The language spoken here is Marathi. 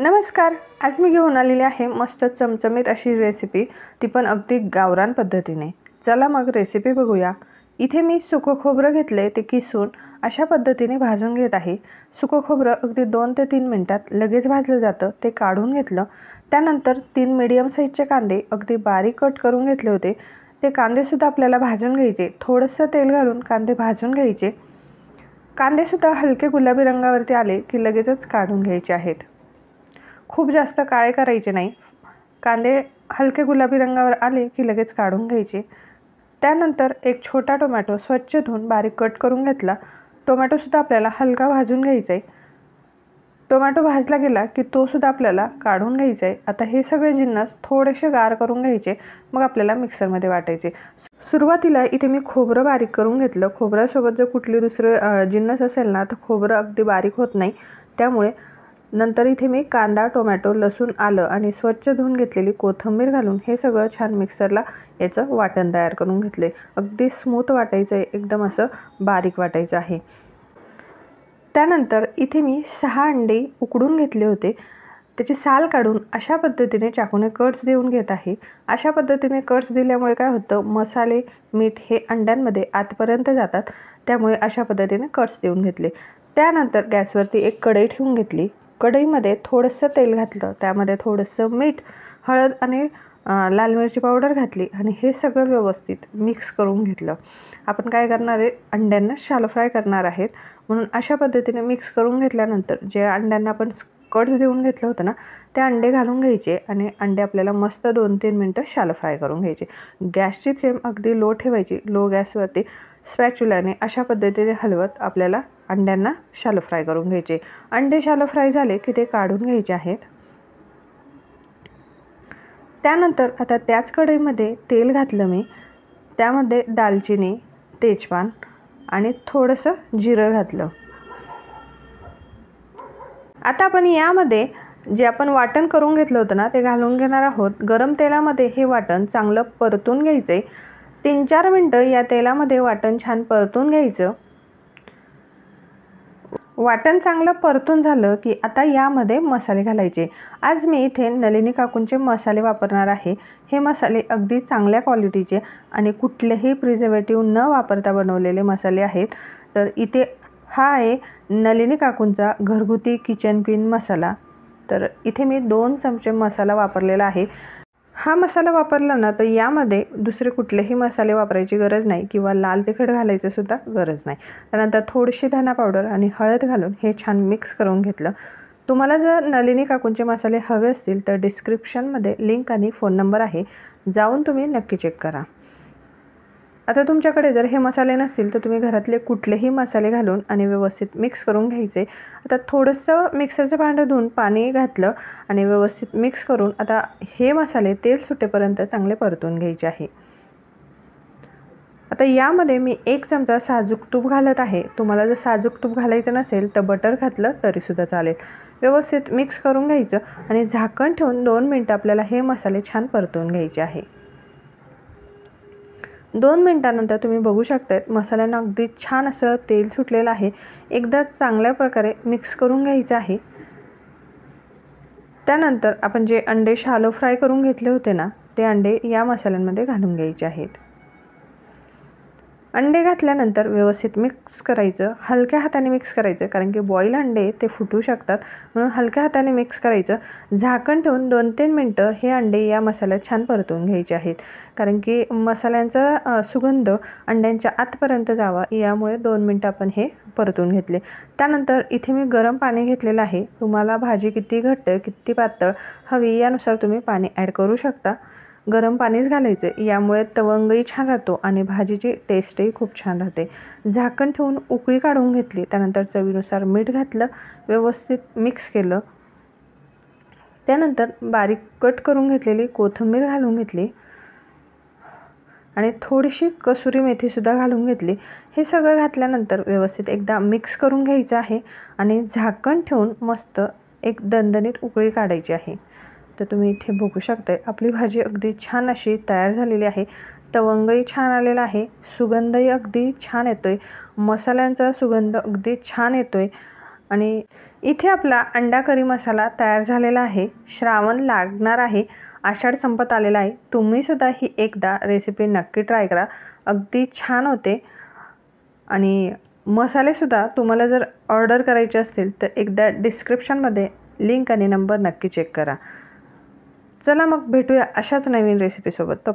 नमस्कार. आज मी घेऊन आलेली आहे मस्त चमचमीत अशी रेसिपी, ती पण अगदी गावरान पद्धतीने. चला मग रेसिपी बघूया. इथे मी सुकं खोबरं घेतले, ते किसून अशा पद्धतीने भाजून घेत आहे. सुकं खोबरं अगदी 2 ते 3 मिनिटात लगेच भाजलं जातं. ते काढून घेतलं. त्यानंतर 3 मीडियम साईजचे कांदे अगदी बारीक कट करून घेतले होते. ते कांदेसुद्धा आपल्याला भाजून घ्यायचे. थोडंसं तेल घालून कांदे भाजून घ्यायचे. कांदेसुद्धा हलके गुलाबी रंगावरती आले की लगेचच काढून घ्यायचे आहेत. खूप जास्त काळे करायचे नाही. कांदे हलके गुलाबी रंगावर आले की लगेच काढून घ्यायचे. त्यानंतर एक छोटा टोमॅटो स्वच्छ धुवून बारीक कट करून घेतला. टोमॅटोसुद्धा आपल्याला हलका भाजून घ्यायचा आहे. टोमॅटो भाजला गेला की तोसुद्धा आपल्याला काढून घ्यायचा आहे. आता हे सगळे जिन्नस थोडेसे गार करून घ्यायचे, मग आपल्याला मिक्सरमध्ये वाटायचे. सुरुवातीला इथे मी खोबरं बारीक करून घेतलं. खोबऱ्यासोबत जर कुठली दुसरं जिन्नस असेल ना, तर खोबरं अगदी बारीक होत नाही. त्यामुळे नंतर इथे मी कांदा, टोमॅटो, लसूण, आलं आणि स्वच्छ धुवून घेतलेली कोथिंबीर घालून हे सगळं छान मिक्सरला याचं वाटण तयार करून घेतले. अगदी स्मूथ वाटायचं आहे, एकदम असं बारीक वाटायचं आहे. त्यानंतर इथे मी 6 अंडे उकडून घेतले होते. त्याची साल काढून अशा पद्धतीने चाकूने कट्स देऊन घेत आहे. अशा पद्धतीने कट्स दिल्यामुळे काय होतं, मसाले, मीठ हे अंड्यांमध्ये आतपर्यंत जातात. त्यामुळे अशा पद्धतीने कट्स देऊन घेतले. त्यानंतर गॅसवरती एक कढई ठेवून घेतली. कढईमध्ये थोडंसं तेल घातलं. त्यामध्ये थोडंसं मीठ, हळद आणि लाल मिरची पावडर घातली आणि हे सगळं व्यवस्थित मिक्स करून घेतलं. आपण काय करणार आहे, अंड्यांना शॅलो फ्राय करणार आहेत. म्हणून अशा पद्धतीने मिक्स करून घेतल्यानंतर जे अंड्यांना आपण कट्स देऊन घेतलं होतं ना, ते अंडे घालून घ्यायचे आणि अंडे आपल्याला मस्त 2-3 मिनटं शॅलो फ्राय करून घ्यायचे. गॅसची फ्लेम अगदी लो ठेवायची. लो गॅसवरती स्पॅच्युलाने अशा पद्धतीने हलवत आपल्याला अंड्यांना शॅलो फ्राय करून घ्यायचे. अंडे शॅलो फ्राय झाले की ते काढून घ्यायचे आहेत. त्यानंतर आता त्याच कढईमध्ये तेल घातलं मी. त्यामध्ये दालचिनी, तेजपान आणि थोडंसं जिरं घातलं. आता आपण यामध्ये जे आपण वाटण करून घेतलं होतं ना, ते घालून घेणार आहोत. गरम तेलामध्ये हे वाटण चांगलं परतून घ्यायचं आहे. 3-4 मिनटं या तेलामध्ये वाटण छान परतून घ्यायचं. वाटण चांगलं परतून झालं की आता यामध्ये मसाले घालायचे. आज मी इथे नलिनी काकूंचे मसाले वापरणार आहे. हे मसाले अगदी चांगल्या क्वालिटीचे आणि कुठलेही प्रिझर्वेटिव्ह न वापरता बनवलेले मसाले आहेत. तर इथे हा आहे नलिनी काकूंचा घरगुती किचन क्वीन मसाला. तर इथे मी 2 चमचे मसाला वापरलेला आहे. हा मसाला वापरला ना, तर यामध्ये दुसरे कुठलेही मसाले वापरायची गरज नाही किंवा लाल तिखट घालायचं सुद्धा गरज नाही. त्यानंतर थोडीशी धना पावडर आणि हळद घालून हे छान मिक्स करून घेतलं. तुम्हाला जर नलिनी काकूंचे मसाले हवे असतील तर डिस्क्रिप्शनमध्ये लिंक आणि फोन नंबर आहे, जाऊन तुम्ही नक्की चेक करा. आता तुमच्याकडे जर हे मसाले नसतील तर तुम्ही घरातले कुठलेही मसाले घालून आणि व्यवस्थित मिक्स करून घ्यायचे. आता थोडंसं मिक्सरचं भांडं धुवून पाणी घातलं आणि व्यवस्थित मिक्स करून आता हे मसाले तेल सुटेपर्यंत चांगले परतून घ्यायचे आहे. आता यामध्ये मी 1 चमचा साजूक तूप घालत आहे. तुम्हाला जर साजूक तूप घालायचं नसेल तर बटर घातलं तरीसुद्धा चालेल. व्यवस्थित मिक्स करून घ्यायचं आणि झाकण ठेवून 2 मिनटं आपल्याला हे मसाले छान परतून घ्यायचे आहे. 2 मिनटानंतर तुम्ही बघू शकता मसाल्यांना अगदी छान असं तेल सुटलेलं आहे. एकदा चांगल्या प्रकारे मिक्स करून घ्यायचं आहे. त्यानंतर आपण जे अंडे शॅलो फ्राय करून घेतले होते ना, ते अंडे या मसाल्यांमध्ये घालून घ्यायचे आहेत. अंडे घातल्यानंतर व्यवस्थित मिक्स करायचं. हलक्या हाताने मिक्स करायचं, कारण की बॉईल अंडे ते फुटू शकतात. म्हणून हलक्या हाताने मिक्स करायचं. झाकण ठेवून 2-3 मिनटं हे अंडे या मसाल्यात छान परतून घ्यायचे आहेत, कारण की मसाल्यांचा सुगंध अंड्यांच्या आतपर्यंत जावा, यामुळे 2 मिनटं आपण हे परतून घेतले. त्यानंतर इथे मी गरम पाणी घेतलेलं आहे. तुम्हाला भाजी किती घट्ट किती पातळ हवी यानुसार तुम्ही पाणी ॲड करू शकता. गरम पाणीच घालायचं, यामुळे तवंगही छान राहतो आणि भाजीची टेस्टही खूप छान राहते. झाकण ठेवून उकळी काढून घेतली. त्यानंतर चवीनुसार मीठ घातलं, व्यवस्थित मिक्स केलं. त्यानंतर बारीक कट करून घेतलेली कोथिंबीर घालून घेतली आणि थोडीशी कसुरी मेथीसुद्धा घालून घेतली. हे सगळं घातल्यानंतर व्यवस्थित एकदा मिक्स करून घ्यायचं आहे आणि झाकण ठेवून मस्त एक दणदणीत उकळी काढायची आहे. तर तुम्ही इथे बघू शकता आपली भाजी अगदी छान अशी तयार झालेली आहे. तवंगही छान आलेला आहे. सुगंधही अगदी छान येतोय. मसाल्यांचा सुगंध अगदी छान येतोय आणि इथे आपला अंडा करी मसाला तयार झालेला आहे. श्रावण लागणार आहे, आषाढ संपत आलेला आहे. तुम्हीसुद्धा ही एकदा रेसिपी नक्की ट्राय करा, अगदी छान होते. आणि मसालेसुद्धा तुम्हाला जर ऑर्डर करायचे असतील तर एकदा डिस्क्रिप्शनमध्ये लिंक आणि नंबर नक्की चेक करा. चला मग भेटूया अशाच नवीन रेसिपीसोबत.